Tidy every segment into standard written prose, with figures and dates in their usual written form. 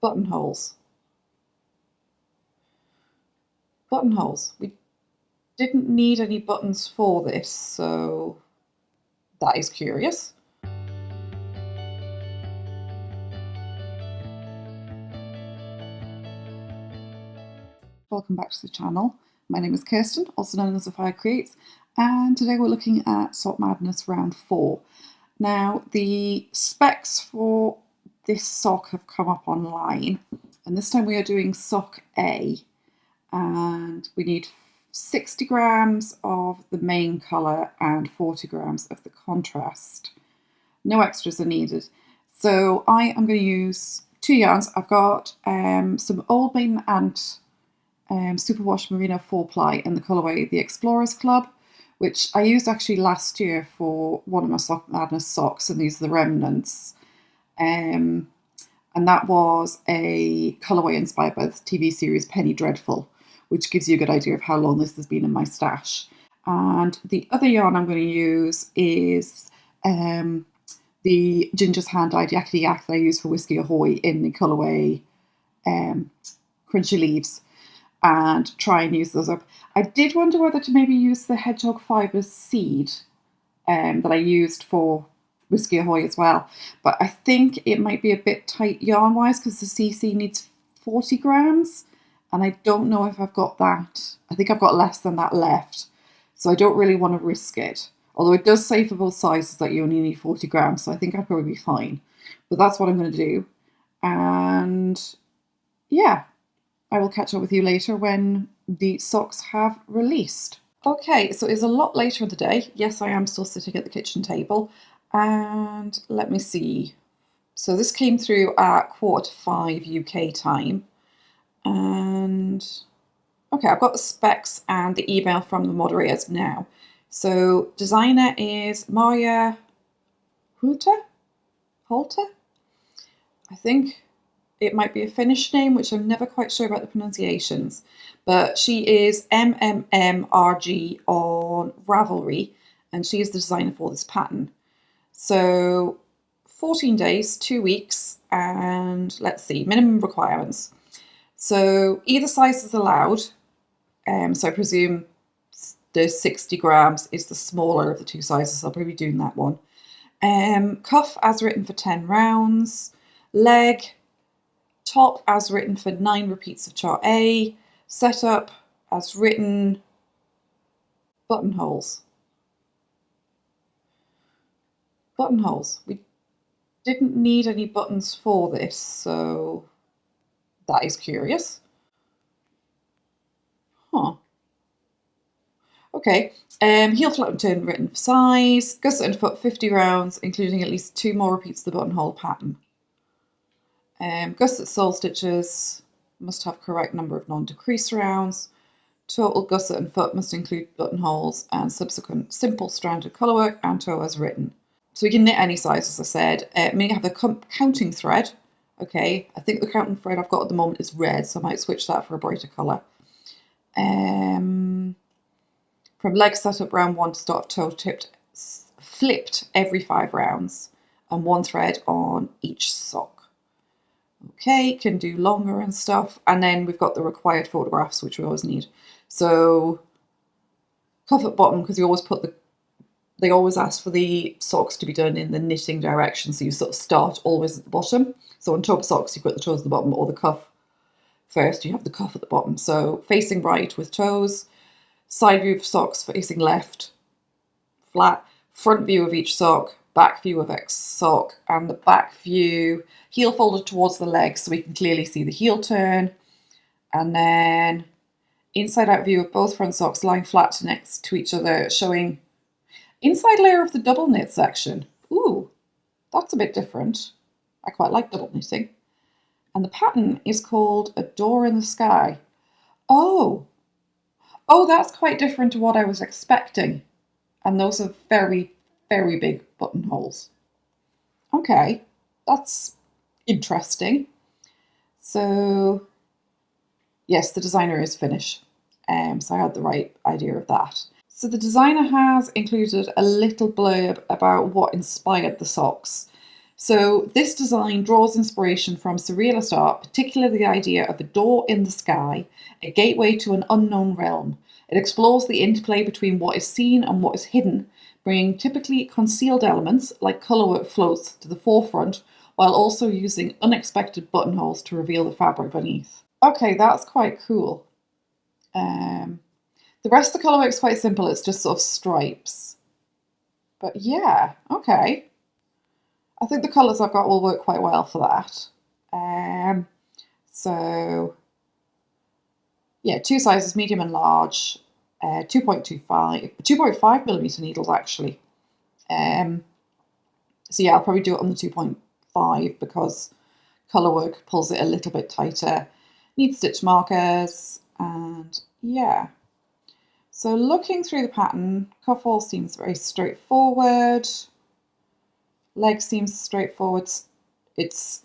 Buttonholes. Buttonholes. We didn't need any buttons for this, so that is curious. Welcome back to the channel. My name is Kirsten, also known as The Fire Creates, and today we're looking at Sock Madness round 4. Now, the specs for this sock have come up online, and this time we are doing sock A, and we need 60 grams of the main colour and 40 grams of the contrast. No extras are needed. So I am going to use 2 yarns. I've got some old Maiden Aunt Superwash Merino 4-ply in the colourway The Explorers Club, which I used actually last year for one of my Sock Madness socks, and these are the remnants. And that was a colourway inspired by the TV series Penny Dreadful, which gives you a good idea of how long this has been in my stash. And the other yarn I'm going to use is the Ginger's Hand-Dyed Yakety Yak that I use for Whiskey Ahoy in the colourway Crunchy Leaves, and try and use those up. I did wonder whether to maybe use the Hedgehog Fibres seed that I used for Whiskey Ahoy as well, but I think it might be a bit tight yarn-wise because the CC needs 40 grams, and I don't know if I've got that. I think I've got less than that left, so I don't really want to risk it. Although it does say for both sizes that you only need 40 grams, so I think I'd probably be fine. But that's what I'm going to do. And yeah, I will catch up with you later when the socks have released. Okay, so it's a lot later in the day. Yes, I am still sitting at the kitchen table. And let me see. So this came through at 4:45 UK time. And okay, I've got the specs and the email from the moderators now. So designer is Marja Hölltä? I think it might be a Finnish name, which I'm never quite sure about the pronunciations. But she is MMMRG on Ravelry, and she is the designer for this pattern. So 14 days, 2 weeks, and let's see, minimum requirements. So either size is allowed. So I presume the 60 grams is the smaller of the 2 sizes. I'll probably be doing that one. Cuff as written for 10 rounds. Leg, top as written for 9 repeats of chart A. Setup as written. Buttonholes. Buttonholes. We didn't need any buttons for this, so that is curious. Huh. Okay, heel flap and turn written for size, gusset and foot 50 rounds, including at least 2 more repeats of the buttonhole pattern. Gusset sole stitches must have correct number of non-decrease rounds. Total gusset and foot must include buttonholes and subsequent simple stranded colourwork and toe as written. So we can knit any size, as I said. We have the counting thread. Okay, I think the counting thread I've got at the moment is red, so I might switch that for a brighter colour. From leg setup round 1 to start toe tipped, flipped every 5 rounds, and 1 thread on each sock. Okay, can do longer and stuff, and then we've got the required photographs, which we always need. So cuff at bottom, because they always ask for the socks to be done in the knitting direction, so you sort of start always at the bottom. So on top socks, you've got the toes at the bottom, or the cuff first, you have the cuff at the bottom. So facing right with toes, side view of socks facing left, flat, front view of each sock, back view of each sock, and the back view, heel folded towards the leg so we can clearly see the heel turn, and then inside out view of both front socks lying flat next to each other, showing inside layer of the double knit section. Ooh, that's a bit different. I quite like double knitting. And the pattern is called A Door in the Sky. Oh, that's quite different to what I was expecting. And those are very, very big buttonholes. Okay, that's interesting. So, yes, the designer is Finnish. So I had the right idea of that. So the designer has included a little blurb about what inspired the socks. So this design draws inspiration from Surrealist art, particularly the idea of a door in the sky, a gateway to an unknown realm. It explores the interplay between what is seen and what is hidden, bringing typically concealed elements like colourwork floats to the forefront, while also using unexpected buttonholes to reveal the fabric beneath. Okay, that's quite cool. The rest of the colourwork is quite simple, it's just sort of stripes. But yeah, okay. I think the colours I've got will work quite well for that. So, yeah, two sizes, medium and large, 2.5 millimetre needles actually. So yeah, I'll probably do it on the 2.5 because colourwork pulls it a little bit tighter. Need stitch markers, and yeah. So looking through the pattern, cuff-all seems very straightforward. Leg seems straightforward. So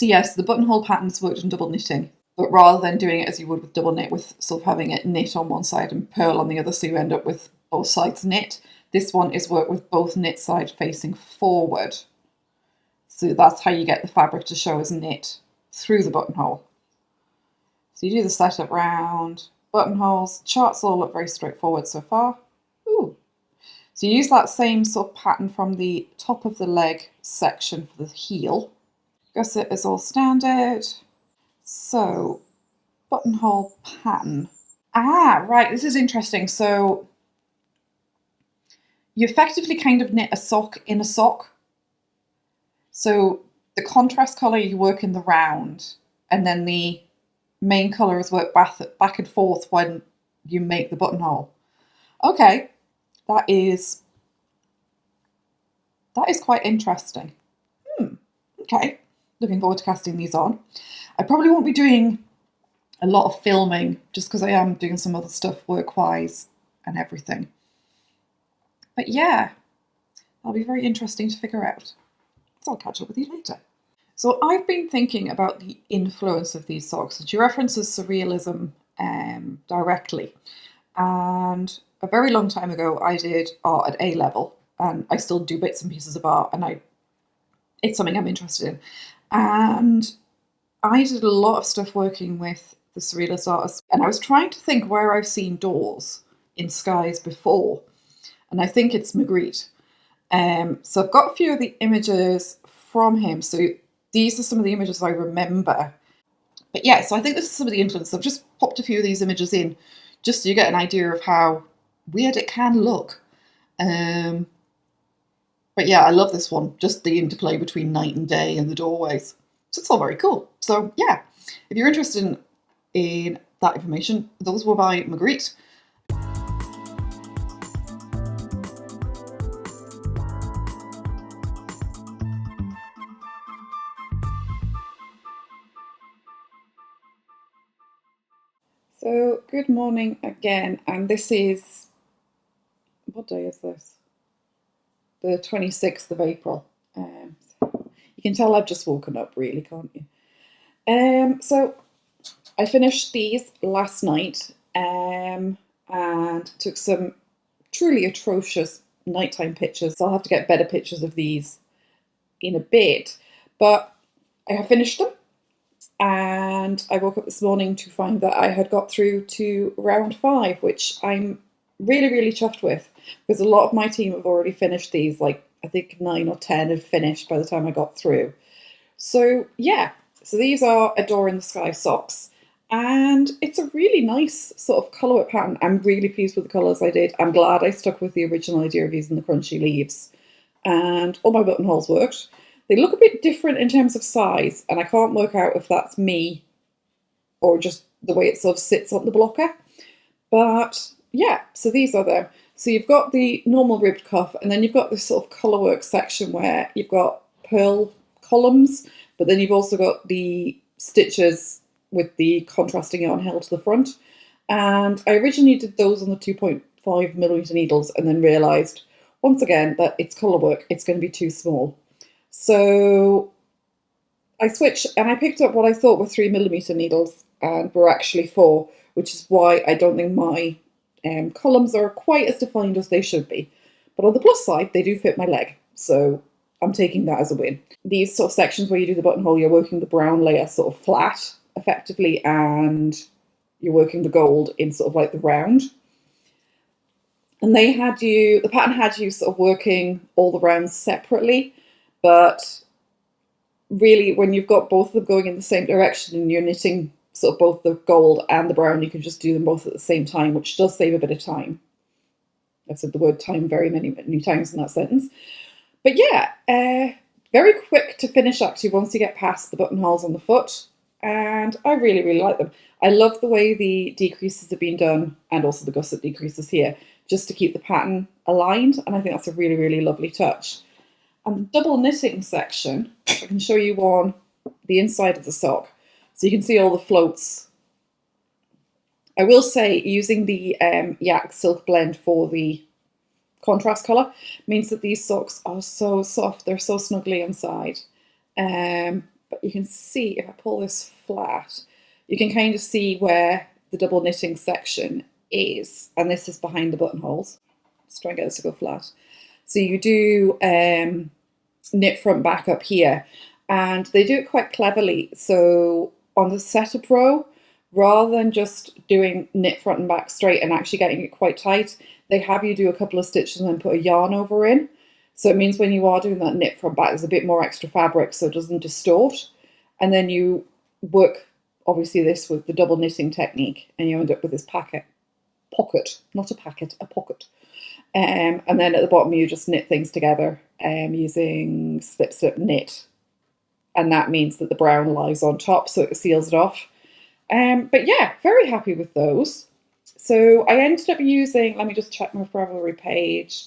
yes, the buttonhole pattern's worked in double knitting, but rather than doing it as you would with double knit, with sort of having it knit on one side and purl on the other, so you end up with both sides knit, this one is worked with both knit side facing forward. So that's how you get the fabric to show as knit through the buttonhole. So you do the setup round, buttonholes, charts all look very straightforward so far. Ooh. So you use that same sort of pattern from the top of the leg section for the heel. Gusset is all standard. So, buttonhole pattern. Ah, right, this is interesting. So, you effectively kind of knit a sock in a sock. So, the contrast colour you work in the round, and then the main colour is worked back and forth when you make the buttonhole. Okay, that is quite interesting. Okay, looking forward to casting these on. I probably won't be doing a lot of filming just because I am doing some other stuff work-wise and everything. But yeah, that'll be very interesting to figure out. So I'll catch up with you later. So I've been thinking about the influence of these socks, and she references Surrealism directly. And a very long time ago, I did art at A level, and I still do bits and pieces of art, and it's something I'm interested in. And I did a lot of stuff working with the Surrealist artists, and I was trying to think where I've seen doors in skies before, and I think it's Magritte. So I've got a few of the images from him, so these are some of the images I remember. But yeah, so I think this is some of the influence. I've just popped a few of these images in just so you get an idea of how weird it can look. But yeah, I love this one, just the interplay between night and day and the doorways. So it's all very cool. So yeah, if you're interested in that information, those were by Magritte. So good morning again, and this is, what day is this? The 26th of April. You can tell I've just woken up really, can't you? So I finished these last night and took some truly atrocious nighttime pictures. So I'll have to get better pictures of these in a bit, but I have finished them. And I woke up this morning to find that I had got through to round 5, which I'm really, really chuffed with, because a lot of my team have already finished these. Like, I think 9 or 10 had finished by the time I got through. So yeah, so these are A Door in the Sky socks, and it's a really nice sort of colourwork pattern. I'm really pleased with the colours I did. I'm glad I stuck with the original idea of using the crunchy leaves, and all my buttonholes worked. They look a bit different in terms of size, and I can't work out if that's me or just the way it sort of sits on the blocker. But yeah, so these are them. So you've got the normal ribbed cuff, and then you've got this sort of colourwork section where you've got pearl columns, but then you've also got the stitches with the contrasting yarn held to the front. And I originally did those on the 2.5mm needles, and then realised once again that it's colourwork, it's going to be too small. So I switched and I picked up what I thought were 3mm needles, and were actually 4, which is why I don't think my columns are quite as defined as they should be. But on the plus side, they do fit my leg, so I'm taking that as a win. These sort of sections where you do the buttonhole, you're working the brown layer sort of flat, effectively, and you're working the gold in sort of like the round. And the pattern had you sort of working all the rounds separately, but really when you've got both of them going in the same direction and you're knitting sort of both the gold and the brown, you can just do them both at the same time, which does save a bit of time. I've said the word time very many times in that sentence. But yeah, very quick to finish actually once you get past the buttonholes on the foot. And I really, really like them. I love the way the decreases have been done and also the gusset decreases here, just to keep the pattern aligned. And I think that's a really, really lovely touch. And the double knitting section, I can show you on the inside of the sock. So you can see all the floats. I will say using the Yak silk blend for the contrast colour means that these socks are so soft. They're so snuggly inside. But you can see, if I pull this flat, you can kind of see where the double knitting section is. And this is behind the buttonholes. Let's try and get this to go flat. So you do knit front back up here. And they do it quite cleverly. So on the setup row, rather than just doing knit front and back straight and actually getting it quite tight, they have you do a couple of stitches and then put a yarn over in. So it means when you are doing that knit front back, there's a bit more extra fabric so it doesn't distort. And then you work, obviously, this with the double knitting technique and you end up with this pocket, not a packet, a pocket. And then at the bottom you just knit things together using slip, slip, knit. And that means that the brown lies on top so it seals it off. But yeah, very happy with those. So I ended up using, let me just check my Ravelry page.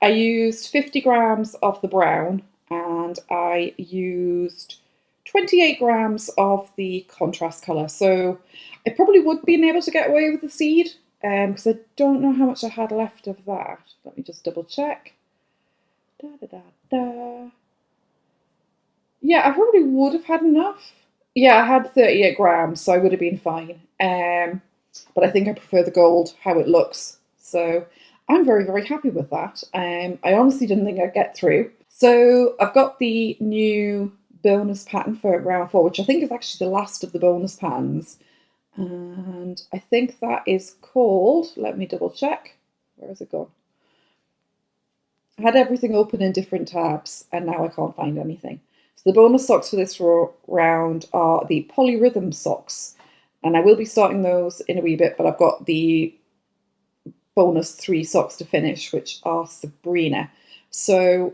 I used 50 grams of the brown and I used 28 grams of the contrast colour. So I probably would be able to get away with the seed because I don't know how much I had left of that. Let me just double check. Yeah, I probably would have had enough. Yeah, I had 38 grams, so I would have been fine. But I think I prefer the gold, how it looks. So I'm very, very happy with that. I honestly didn't think I'd get through. So I've got the new bonus pattern for round 4, which I think is actually the last of the bonus patterns. And I think that is called, let me double check. Where has it gone? I had everything open in different tabs and now I can't find anything. So the bonus socks for this round are the polyrhythm socks. And I will be starting those in a wee bit, but I've got the bonus 3 socks to finish, which are Sabrina. So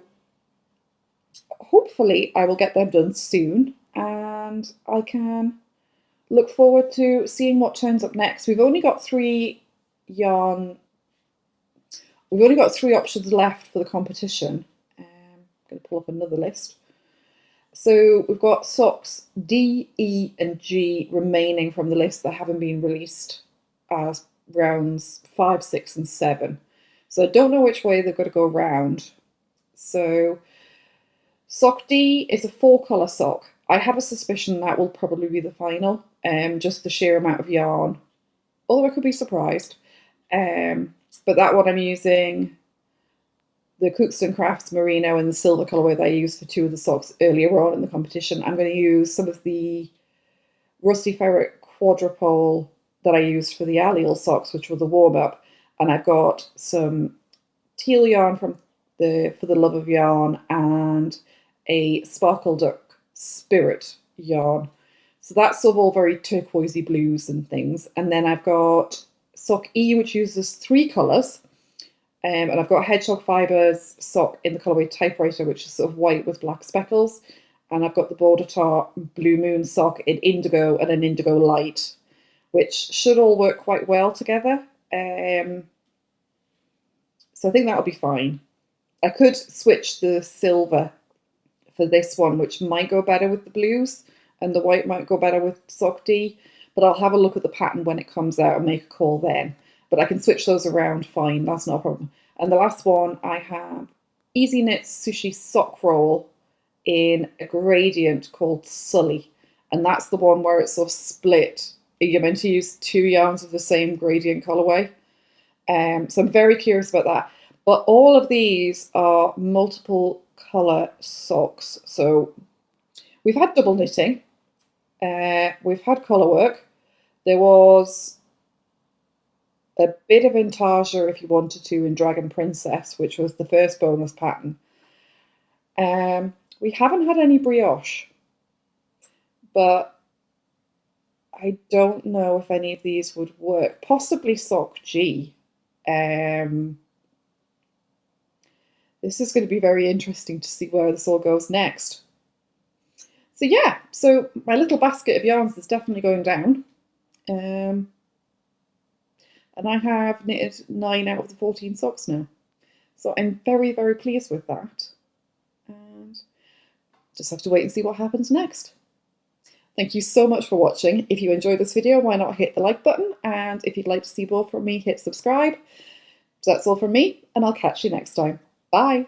hopefully I will get them done soon and I can look forward to seeing what turns up next. We've only got 3 options left for the competition. I'm going to pull up another list. So we've got socks D, E and G remaining from the list that haven't been released as rounds 5, 6 and 7. So I don't know which way they're going to go around. So sock D is a 4-colour sock. I have a suspicion that will probably be the final, just the sheer amount of yarn. Although I could be surprised. But that one I'm using the Cookston Crafts Merino in the silver colourway that I used for 2 of the socks earlier on in the competition. I'm going to use some of the Rusty Ferret Quadrupole that I used for the Allial socks, which were the warm-up. And I've got some teal yarn for the Love of Yarn and a Sparkle Duck Spirit yarn. So that's sort of all very turquoisey blues and things. And then I've got sock E, which uses 3 colours. And I've got Hedgehog Fibres sock in the colourway Typewriter, which is sort of white with black speckles. And I've got the Border Tart Blue Moon sock in indigo and an indigo light, which should all work quite well together. So I think that'll be fine. I could switch the silver for this one, which might go better with the blues, and the white might go better with sock D, but I'll have a look at the pattern when it comes out and make a call then. But I can switch those around fine, that's not a problem. And the last one, I have Easy Knit Sushi Sock Roll in a gradient called Sully. And that's the one where it's sort of split. You're meant to use 2 yarns of the same gradient colourway. So I'm very curious about that. But all of these are multiple colour socks. So we've had double knitting, we've had colour work. There was a bit of intarsia if you wanted to in Dragon Princess, which was the first bonus pattern. We haven't had any brioche, but I don't know if any of these would work. Possibly sock G. This is going to be very interesting to see where this all goes next. So yeah, so my little basket of yarns is definitely going down. And I have knitted 9 out of the 14 socks now. So I'm very, very pleased with that. And just have to wait and see what happens next. Thank you so much for watching. If you enjoyed this video, why not hit the like button? And if you'd like to see more from me, hit subscribe. So that's all from me, and I'll catch you next time. Bye.